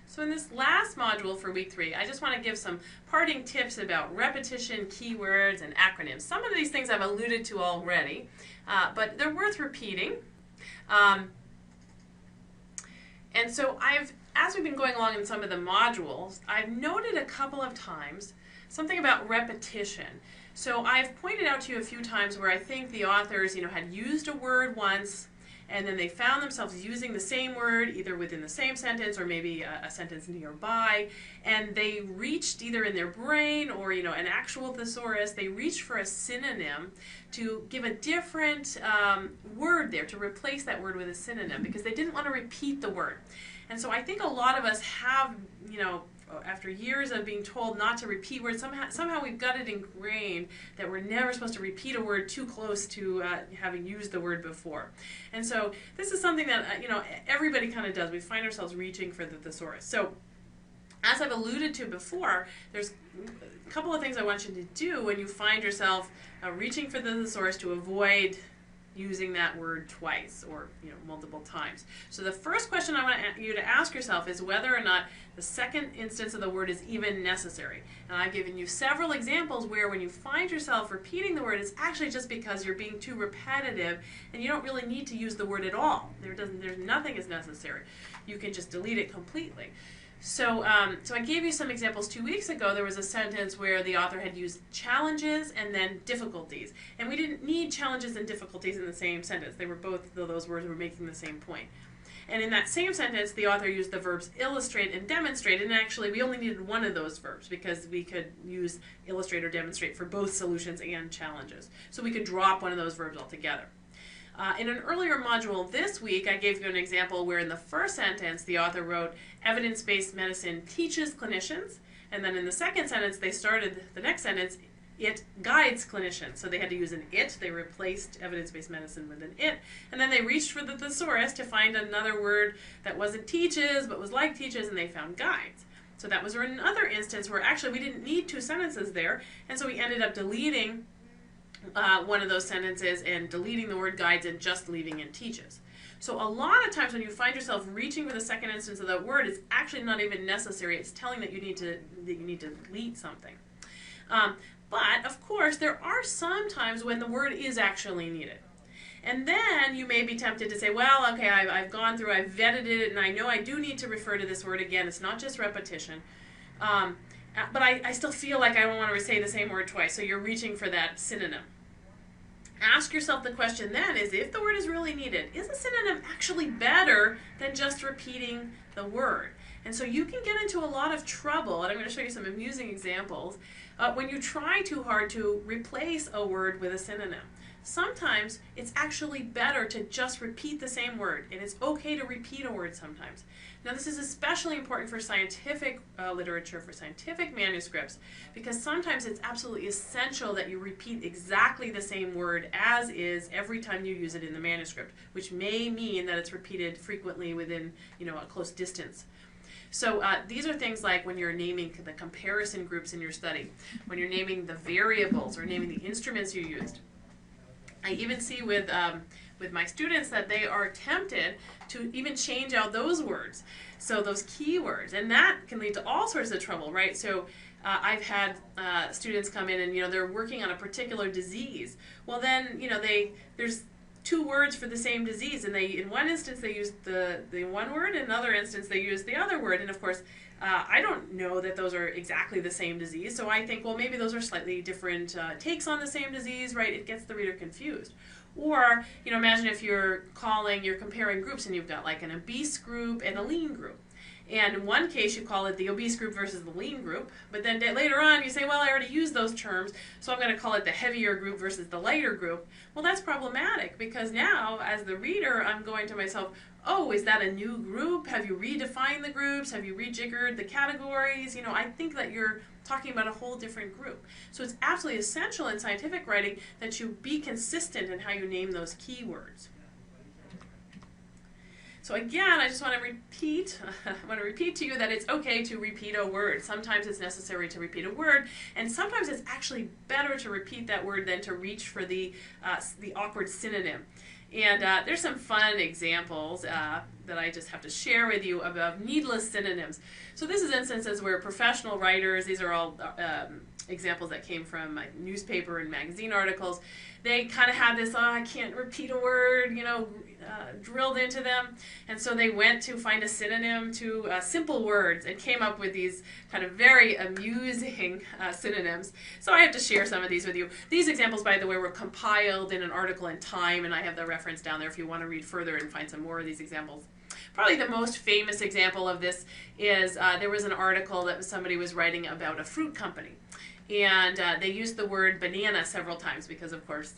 So in this last module for week 3, I just want to give some parting tips about repetition, keywords, and acronyms. Some of these things I've alluded to already, but they're worth repeating. And so as we've been going along in some of the modules, I've noted a couple of times something about repetition. So I've pointed out to you a few times where I think the authors, had used a word once, and then they found themselves using the same word either within the same sentence or maybe a sentence nearby, and they reached either in their brain or an actual thesaurus, they reached for a synonym to give a different word there, to replace that word with a synonym, because they didn't want to repeat the word. And so I think a lot of us have, after years of being told not to repeat words, somehow we've got it ingrained that we're never supposed to repeat a word too close to having used the word before. And so this is something that everybody kind of does. We find ourselves reaching for the thesaurus. So as I've alluded to before, there's a couple of things I want you to do when you find yourself reaching for the thesaurus to avoid using that word twice or multiple times. So the first question I want you to ask yourself is whether or not the second instance of the word is even necessary. And I've given you several examples where when you find yourself repeating the word, it's actually just because you're being too repetitive and you don't really need to use the word at all. There's nothing is necessary. You can just delete it completely. So I gave you some examples 2 weeks ago. There was a sentence where the author had used challenges and then difficulties. And we didn't need challenges and difficulties in the same sentence. They were both, those words were making the same point. And in that same sentence, the author used the verbs illustrate and demonstrate. And actually, we only needed one of those verbs because we could use illustrate or demonstrate for both solutions and challenges. So we could drop one of those verbs altogether. In an earlier module this week, I gave you an example where in the first sentence, the author wrote, evidence-based medicine teaches clinicians, and then in the second sentence, they started the next sentence, it guides clinicians. So they had to use an it, they replaced evidence-based medicine with an it, and then they reached for the thesaurus to find another word that wasn't teaches, but was like teaches, and they found guides. So that was another instance where actually we didn't need 2 sentences there, and so we ended up deleting one of those sentences and deleting the word guides and just leaving in teaches. So a lot of times when you find yourself reaching for the second instance of that word, it's actually not even necessary. It's telling that you need to delete something. But of course, there are some times when the word is actually needed. And then you may be tempted to say, well, okay, I've gone through, I've vetted it, and I know I do need to refer to this word again. It's not just repetition. But I still feel like I don't want to say the same word twice, so you're reaching for that synonym. Ask yourself the question then is, if the word is really needed, is a synonym actually better than just repeating the word? And so you can get into a lot of trouble, and I'm going to show you some amusing examples, when you try too hard to replace a word with a synonym. Sometimes it's actually better to just repeat the same word, and it's okay to repeat a word sometimes. Now this is especially important for scientific literature, for scientific manuscripts, because sometimes it's absolutely essential that you repeat exactly the same word as is every time you use it in the manuscript, which may mean that it's repeated frequently within a close distance. So these are things like when you're naming the comparison groups in your study, when you're naming the variables or naming the instruments you used. I even see with my students that they are tempted to even change out those words, so those keywords, and that can lead to all sorts of trouble, right? So I've had students come in and they're working on a particular disease. Well, then there's 2 words for the same disease, and in one instance they use the one word, in another instance they use the other word, and of course I don't know that those are exactly the same disease, so I think, well, maybe those are slightly different takes on the same disease, right? It gets the reader confused. Or, imagine if you're comparing groups and you've got like an obese group and a lean group. And in one case you call it the obese group versus the lean group, but then later on you say, well, I already used those terms, so I'm going to call it the heavier group versus the lighter group. Well, that's problematic, because now as the reader I'm going to myself, oh, is that a new group? Have you redefined the groups? Have you rejiggered the categories? I think that you're talking about a whole different group. So it's absolutely essential in scientific writing that you be consistent in how you name those keywords. So again, I just want to repeat to you that it's okay to repeat a word. Sometimes it's necessary to repeat a word, and sometimes it's actually better to repeat that word than to reach for the awkward synonym. And there's some fun examples that I just have to share with you about needless synonyms. So this is instances where professional writers, these are all examples that came from newspaper and magazine articles, they kind of had this, oh, I can't repeat a word, drilled into them. And so they went to find a synonym to simple words and came up with these kind of very amusing synonyms. So I have to share some of these with you. These examples, by the way, were compiled in an article in Time, and I have the reference down there if you want to read further and find some more of these examples. Probably the most famous example of this is there was an article that somebody was writing about a fruit company. And they used the word banana several times because, of course,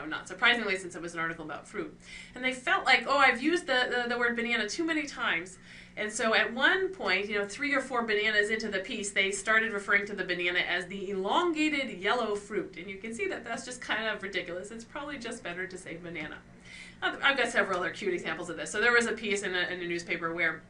not surprisingly, since it was an article about fruit. And they felt like, oh, I've used the word banana too many times. And so at one point, 3 or 4 bananas into the piece, they started referring to the banana as the elongated yellow fruit. And you can see that that's just kind of ridiculous. It's probably just better to say banana. I've got several other cute examples of this. So there was a piece in a newspaper where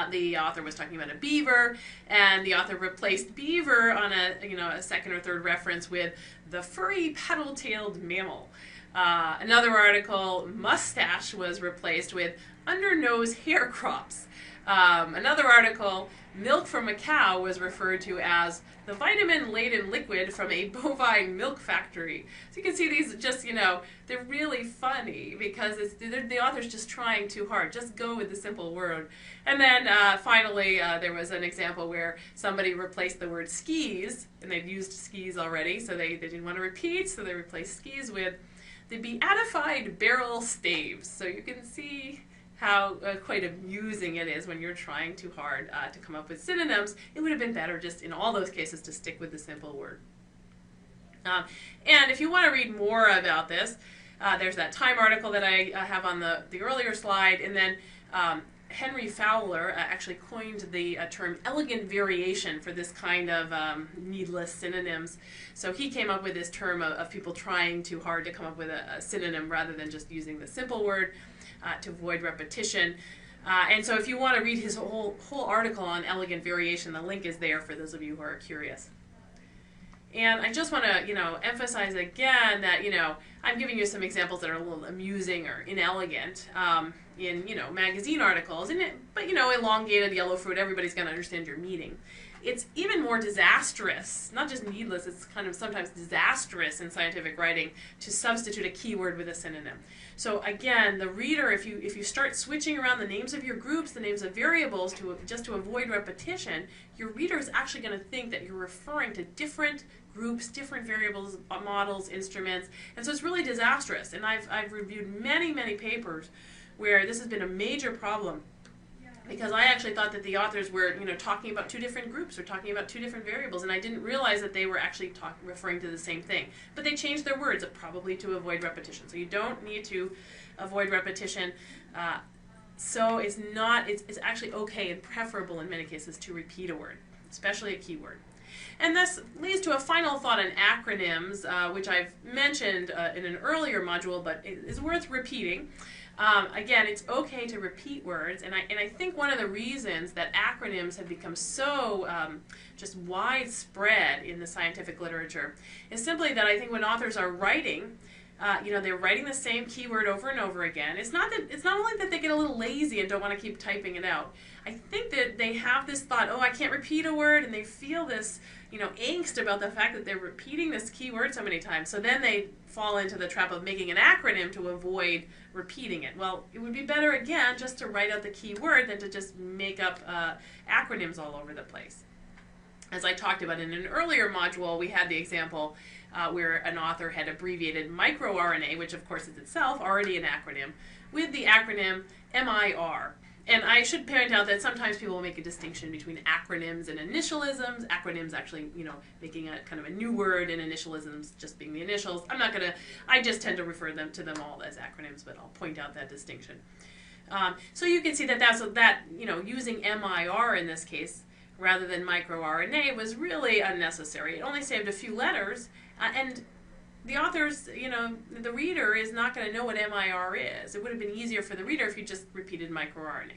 the author was talking about a beaver, and the author replaced beaver on a second or third reference with the furry paddle-tailed mammal. Another article, mustache, was replaced with under-nose hair crops. Another article, milk from a cow, was referred to as the vitamin-laden liquid from a bovine milk factory. So you can see these just, they're really funny because the author's just trying too hard. Just go with the simple word. And then finally, there was an example where somebody replaced the word skis, and they'd used skis already, so they didn't want to repeat, so they replaced skis with the beatified barrel staves. So you can see how quite amusing it is when you're trying too hard to come up with synonyms. It would have been better just in all those cases to stick with the simple word. And if you want to read more about this, there's that Time article that I have on the earlier slide, and then Henry Fowler actually coined the term elegant variation for this kind of needless synonyms. So he came up with this term of people trying too hard to come up with a synonym rather than just using the simple word to avoid repetition. And so if you want to read his whole article on elegant variation, the link is there for those of you who are curious. And I just want to, emphasize again that, I'm giving you some examples that are a little amusing or inelegant in, magazine articles. But, elongated yellow fruit, everybody's going to understand your meaning. It's even more disastrous, not just needless, it's kind of sometimes disastrous in scientific writing to substitute a keyword with a synonym. So again, the reader, if you start switching around the names of your groups, the names of variables, just to avoid repetition, your reader is actually going to think that you're referring to different groups, different variables, models, instruments, and so it's really disastrous. And I've reviewed many, many papers where this has been a major problem, because I actually thought that the authors were, talking about 2 different groups or talking about 2 different variables, and I didn't realize that they were actually referring to the same thing. But they changed their words, probably to avoid repetition. So you don't need to avoid repetition. So it's actually okay and preferable in many cases to repeat a word, especially a keyword. And this leads to a final thought on acronyms, which I've mentioned in an earlier module, but it is worth repeating. Again, it's okay to repeat words, and I think one of the reasons that acronyms have become so just widespread in the scientific literature is simply that I think when authors are writing, they're writing the same keyword over and over again. It's not only that they get a little lazy and don't want to keep typing it out. I think that they have this thought, oh, I can't repeat a word, and they feel this, angst about the fact that they're repeating this keyword so many times. So then they fall into the trap of making an acronym to avoid repeating it. Well, it would be better, again, just to write out the keyword than to just make up acronyms all over the place. As I talked about in an earlier module, we had the example where an author had abbreviated microRNA, which of course is itself already an acronym, with the acronym MIR. And I should point out that sometimes people will make a distinction between acronyms and initialisms. Acronyms actually, making a kind of a new word, and initialisms just being the initials. I just tend to refer to them all as acronyms, but I'll point out that distinction. So you can see that using MIR in this case rather than microRNA was really unnecessary. It only saved a few letters, and the author's, the reader is not going to know what MIR is. It would have been easier for the reader if you just repeated microRNA.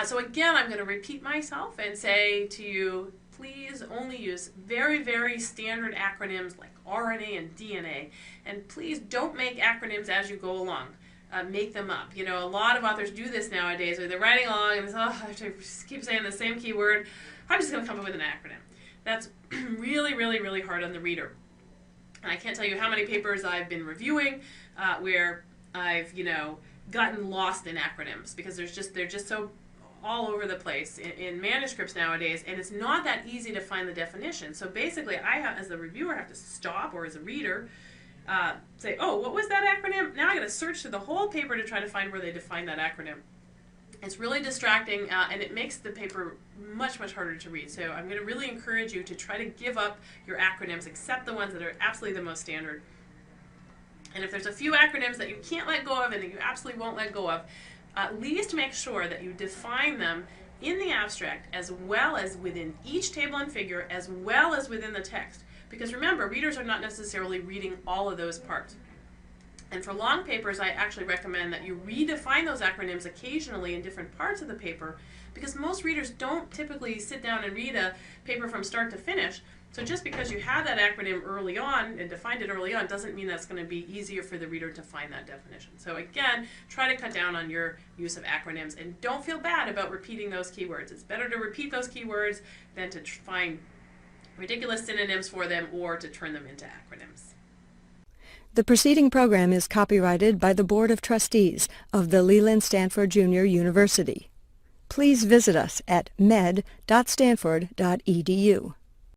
So again, I'm going to repeat myself and say to you, please only use very, very standard acronyms like RNA and DNA, and please don't make acronyms as you go along. Make them up. You know, a lot of authors do this nowadays, where they're writing along and they say, oh, I have to keep saying the same keyword. I'm just going to come up with an acronym. That's really, really, really hard on the reader. And I can't tell you how many papers I've been reviewing where I've, gotten lost in acronyms because they're just so all over the place in manuscripts nowadays, and it's not that easy to find the definition. So basically, as the reviewer, have to stop, or as a reader, say, oh, what was that acronym? Now I got to search through the whole paper to try to find where they define that acronym. It's really distracting, and it makes the paper much, much harder to read. So I'm going to really encourage you to try to give up your acronyms, except the ones that are absolutely the most standard. And if there's a few acronyms that you can't let go of and that you absolutely won't let go of, at least make sure that you define them in the abstract as well as within each table and figure as well as within the text. Because remember, readers are not necessarily reading all of those parts. And for long papers, I actually recommend that you redefine those acronyms occasionally in different parts of the paper, because most readers don't typically sit down and read a paper from start to finish. So just because you have that acronym early on and defined it early on doesn't mean that's going to be easier for the reader to find that definition. So again, try to cut down on your use of acronyms, and don't feel bad about repeating those keywords. It's better to repeat those keywords than to find ridiculous synonyms for them or to turn them into acronyms. The preceding program is copyrighted by the Board of Trustees of the Leland Stanford Junior University. Please visit us at med.stanford.edu.